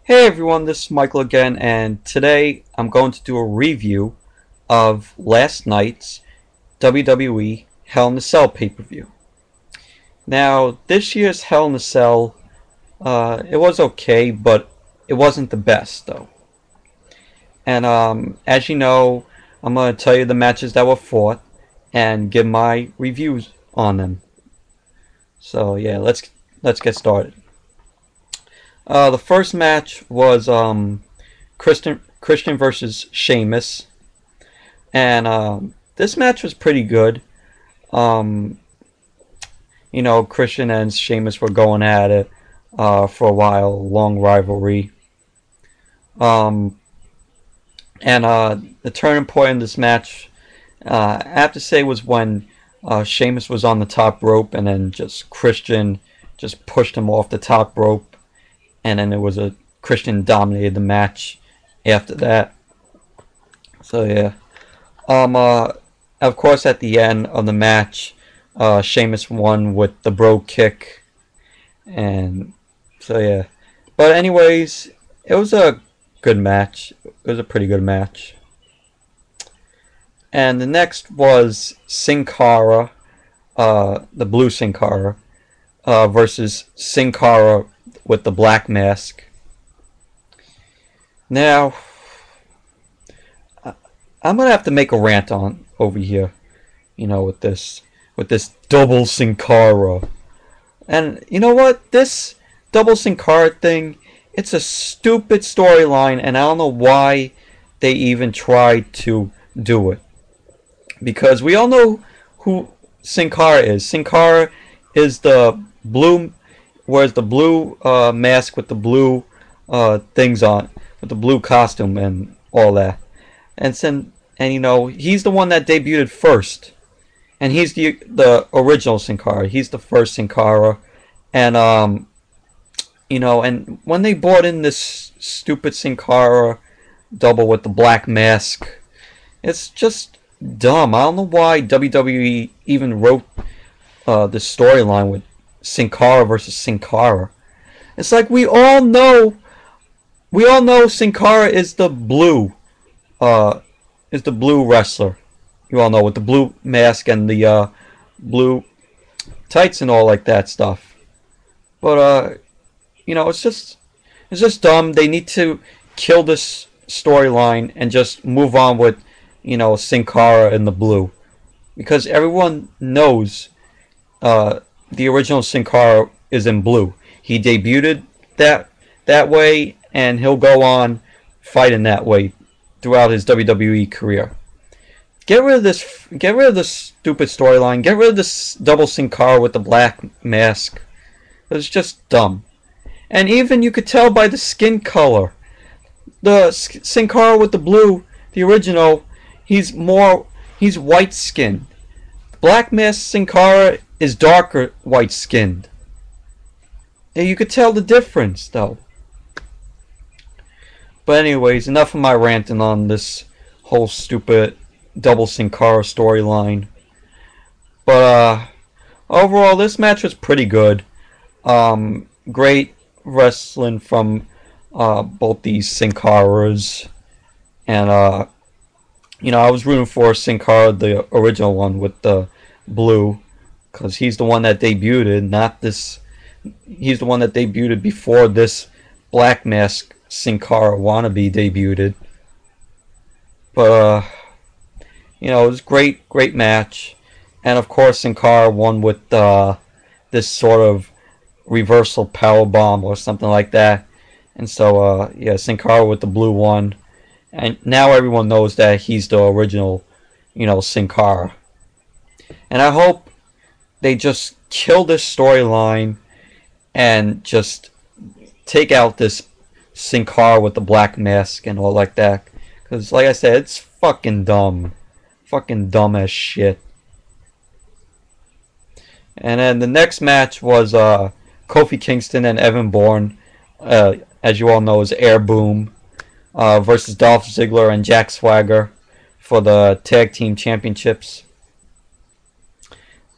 Hey everyone, this is Michael again, and today I'm going to do a review of last night's WWE Hell in a Cell pay-per-view. Now, this year's Hell in a Cell, it was okay, but it wasn't the best, though. And as you know, I'm going to tell you the matches that were fought and give my reviews on them. So yeah, let's get started. The first match was Christian versus Sheamus, and this match was pretty good. Um, Christian and Sheamus were going at it for a while, long rivalry. Um, and the turning point in this match, I have to say, was when Sheamus was on the top rope, and then just Christian just pushed him off the top rope, and then it was a Christian dominated the match after that. So yeah. Of course, at the end of the match, Sheamus won with the bro kick, and so yeah. But anyways, it was a good match. It was a pretty good match. And the next was Sunkara, the blue Sunkara, versus Sunkara with the black mask. Now, I'm gonna have to make a rant on over here, with this double Sin Cara. And you know what? This double Sin Cara thing, it's a stupid storyline, and I don't know why they even tried to do it. Because we all know who Sin Cara is. Sin Cara is the blue, wears the blue mask with the blue things on, with the blue costume and all that. And he's the one that debuted first, and he's the original Sin Cara. He's the first Sin Cara, and and when they brought in this stupid Sin Cara double with the black mask, it's just dumb. I don't know why WWE even wrote this storyline with Sin Cara versus Sin Cara. It's like we all know Sin Cara is the blue wrestler. You all know, with the blue mask and the blue tights and all like that stuff. But it's just dumb. They need to kill this storyline and just move on with Sin Cara in the blue, because everyone knows the original Sin Cara is in blue. He debuted that way, and he'll go on fighting that way throughout his WWE career. Get rid of this. Get rid of this stupid storyline. Get rid of this double Sin Cara with the black mask. It's just dumb. And even you could tell by the skin color. The Sin Cara with the blue, the original, he's white skinned. Black mask Sin Cara is darker white skinned. And you could tell the difference though. But anyways, enough of my ranting on this whole stupid double Sin Cara storyline. But overall, this match was pretty good. Great wrestling from both these Sin Caras, and I was rooting for Sin Cara, the original one with the blue, because he's the one that debuted, not this. He's the one that debuted before this black mask Sin Cara wannabe debuted. But it was great match, and of course Sin Cara won with this sort of reversal power bomb or something like that. And so yeah, Sin Cara with the blue one, and now everyone knows that he's the original, Sin Cara. And I hope they just kill this storyline and just take out this Sin Cara with the black mask and all like that. Because, like I said, it's fucking dumb. Fucking dumb as shit. And then the next match was Kofi Kingston and Evan Bourne, as you all know, is Air Boom, versus Dolph Ziggler and Jack Swagger for the Tag Team Championships.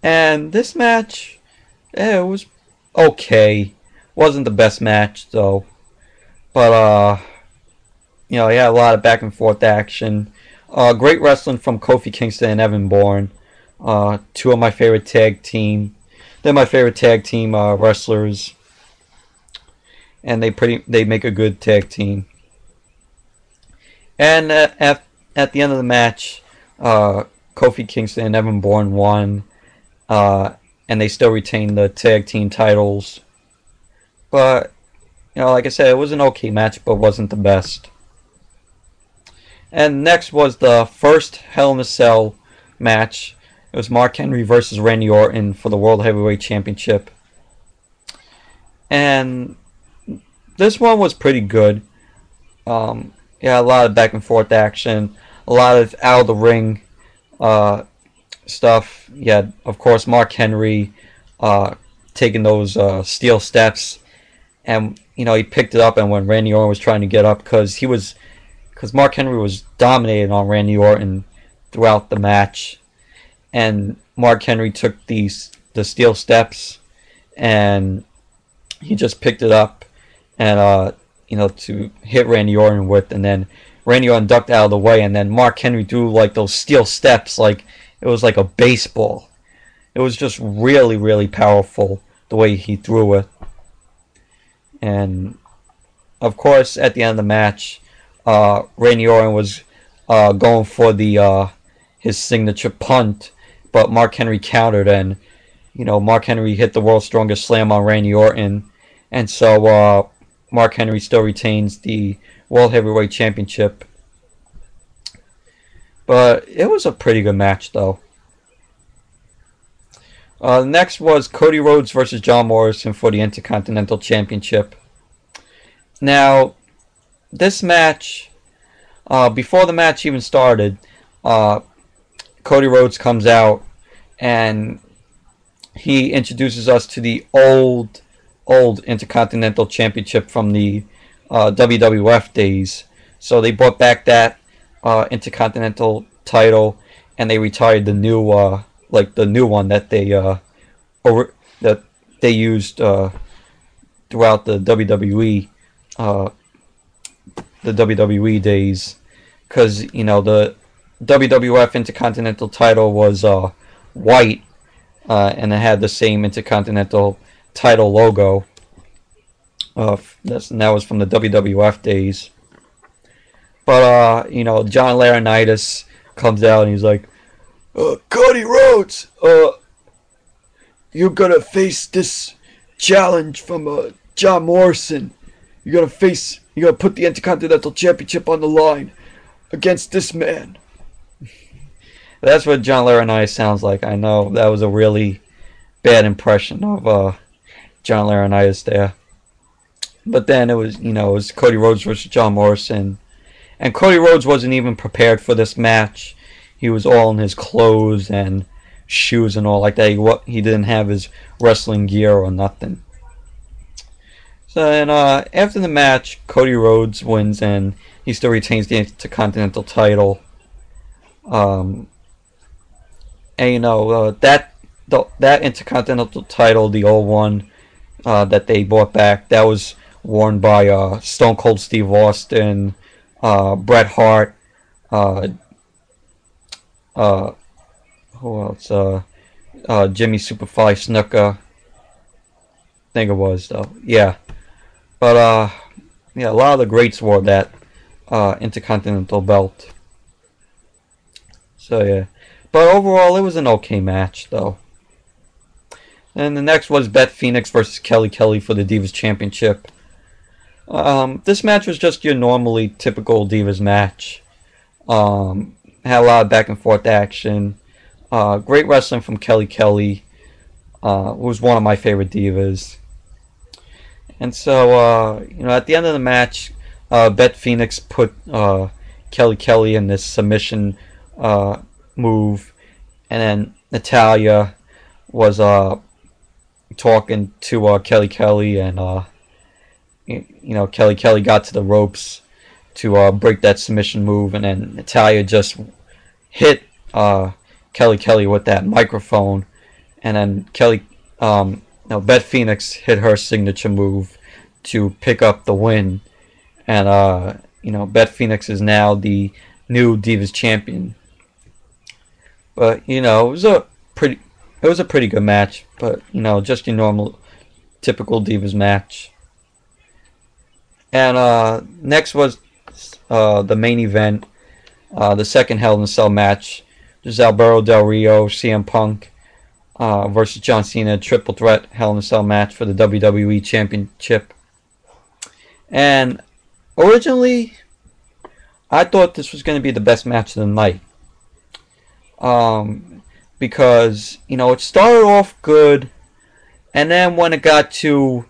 And this match, it was okay. Wasn't the best match, though. But yeah, a lot of back and forth action. Great wrestling from Kofi Kingston and Evan Bourne. Two of my favorite tag team. They're my favorite tag team wrestlers, and they make a good tag team. And at the end of the match, Kofi Kingston and Evan Bourne won, and they still retain the tag team titles. But like I said, it was an okay match, but wasn't the best. And next was the first Hell in a Cell match. It was Mark Henry versus Randy Orton for the World Heavyweight Championship. And this one was pretty good. A lot of back and forth action. A lot of out of the ring stuff. Yeah, of course, Mark Henry taking those steel steps. And, he picked it up, and when Randy Orton was trying to get up, because Mark Henry was dominating on Randy Orton throughout the match. And Mark Henry took the steel steps, and he just picked it up and to hit Randy Orton with, and then Randy Orton ducked out of the way, and then Mark Henry threw like those steel steps like it was like a baseball. It was just really, really powerful the way he threw it. And of course, at the end of the match, Randy Orton was going for his signature punt, but Mark Henry countered, and Mark Henry hit the world's strongest slam on Randy Orton, and so Mark Henry still retains the World Heavyweight Championship. But it was a pretty good match, though. Next was Cody Rhodes versus John Morrison for the Intercontinental Championship. Now, this match, before the match even started, Cody Rhodes comes out and he introduces us to the old Intercontinental Championship from the WWF days. So they brought back that Intercontinental title, and they retired the new one that they used throughout the WWE days, because the WWF Intercontinental title was white, and it had the same Intercontinental title logo. That was from the WWF days. But John Laurinaitis comes out and he's like, Cody Rhodes, you're gonna face this challenge from John Morrison. You're gonna put the Intercontinental Championship on the line against this man. That's what John Laurinaitis sounds like. I know that was a really bad impression of John Laurinaitis there. But then it was Cody Rhodes versus John Morrison, and Cody Rhodes wasn't even prepared for this match. He was all in his clothes and shoes and all like that. He didn't have his wrestling gear or nothing. So then after the match, Cody Rhodes wins and he still retains the Intercontinental title. And that Intercontinental title, the old one that they brought back, that was worn by Stone Cold Steve Austin, Bret Hart, who else? Jimmy Superfly Snuka. I think it was, though. Yeah. But a lot of the greats wore that Intercontinental belt. So yeah. But overall, it was an okay match, though. And the next was Beth Phoenix versus Kelly Kelly for the Divas Championship. This match was just your normally typical Divas match. Had a lot of back and forth action. Great wrestling from Kelly Kelly, who was one of my favorite Divas. And so, at the end of the match, Beth Phoenix put Kelly Kelly in this submission move, and then Natalya was talking to Kelly Kelly, and Kelly Kelly got to the ropes to break that submission move, and then Natalya just hit Kelly Kelly with that microphone, and then Beth Phoenix hit her signature move to pick up the win, and you know, Beth Phoenix is now the new Divas champion. But you know, it was a pretty good match. But you know, just your normal, typical Divas match. And next was the main event, the second Hell in a Cell match. There's Alberto Del Rio, CM Punk versus John Cena, triple threat Hell in a Cell match for the WWE Championship. And originally, I thought this was going to be the best match of the night. Because, you know, it started off good, and then when it got to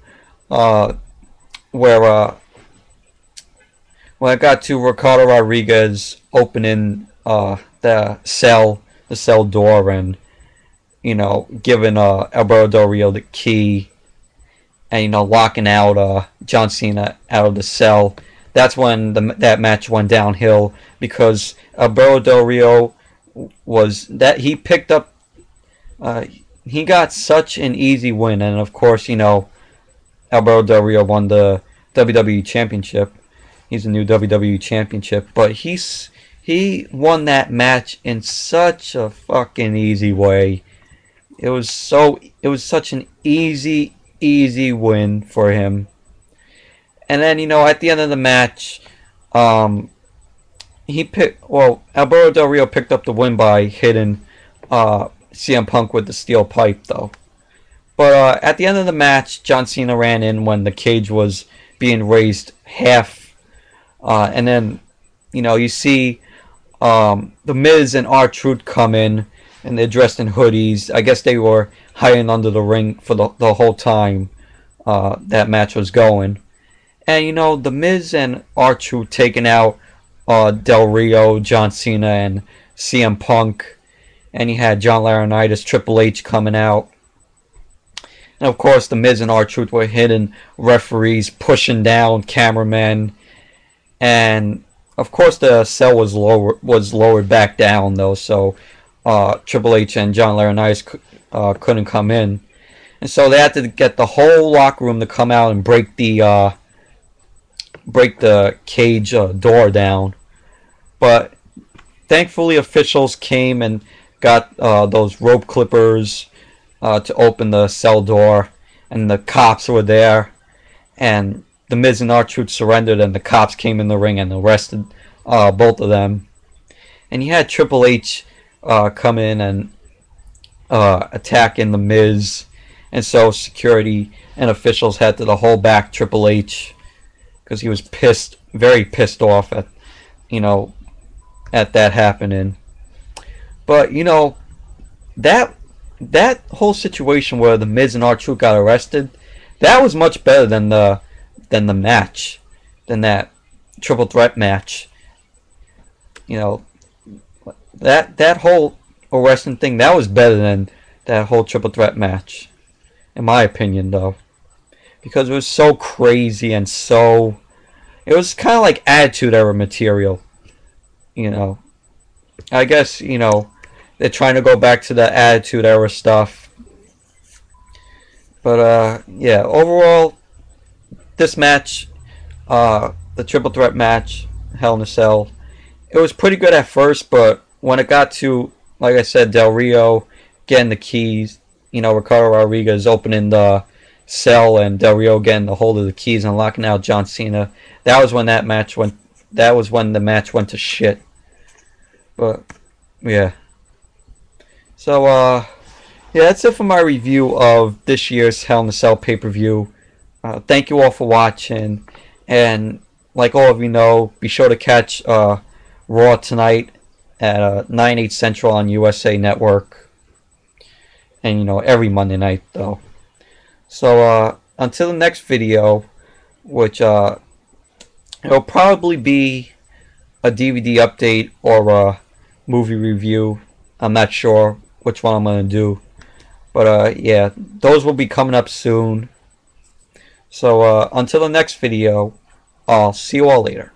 when I got to Ricardo Rodriguez opening the cell door, and you know, giving Alberto Del Rio the key, and you know, locking out John Cena out of the cell, that's when that match went downhill, because Alberto Del Rio he picked up, he got such an easy win, and of course, you know, Alberto Del Rio won the WWE Championship. He's a new WWE Championship, but he won that match in such a fucking easy way. It was such an easy win for him. And then, you know, at the end of the match, Alberto Del Rio picked up the win by hitting CM Punk with the steel pipe, though. But at the end of the match, John Cena ran in when the cage was being raised half. And then, you know, you see The Miz and R-Truth come in, and they're dressed in hoodies. I guess they were hiding under the ring for the whole time that match was going. And, you know, The Miz and R-Truth taking out Del Rio, John Cena, and CM Punk. And you had John Laurinaitis, Triple H coming out. And, of course, The Miz and R-Truth were hitting referees, pushing down cameramen. And of course the cell was lowered back down, though, so Triple H and John Laurinaitis couldn't come in, and so they had to get the whole locker room to come out and break the cage door down. But thankfully officials came and got those rope clippers to open the cell door, and the cops were there, and The Miz and R-Truth surrendered, and the cops came in the ring and arrested both of them. And you had Triple H come in and attacking The Miz, and so security and officials had to hold back Triple H because he was very pissed off at, you know, at that happening. But you know, that whole situation where The Miz and R-Truth got arrested, that was much better than the match, than that triple threat match. You know, that whole arresting thing, that was better than that whole triple threat match, in my opinion, though, because it was so crazy, and it was kind of like Attitude Era material. You know, I guess, you know, they're trying to go back to the Attitude Era stuff. But yeah, overall, this match, the triple threat match, Hell in a Cell, it was pretty good at first, but when it got to, like I said, Del Rio getting the keys, you know, Ricardo Rodriguez opening the cell, and Del Rio getting the hold of the keys and locking out John Cena, that was when the match went to shit. But yeah. So yeah, that's it for my review of this year's Hell in a Cell pay-per-view. Thank you all for watching, and like all of you know, be sure to catch Raw tonight at 9/8 Central on USA Network, and you know, every Monday night though. So until the next video, which it'll probably be a DVD update or a movie review. I'm not sure which one I'm gonna do, but yeah, those will be coming up soon. So until the next video, I'll see you all later.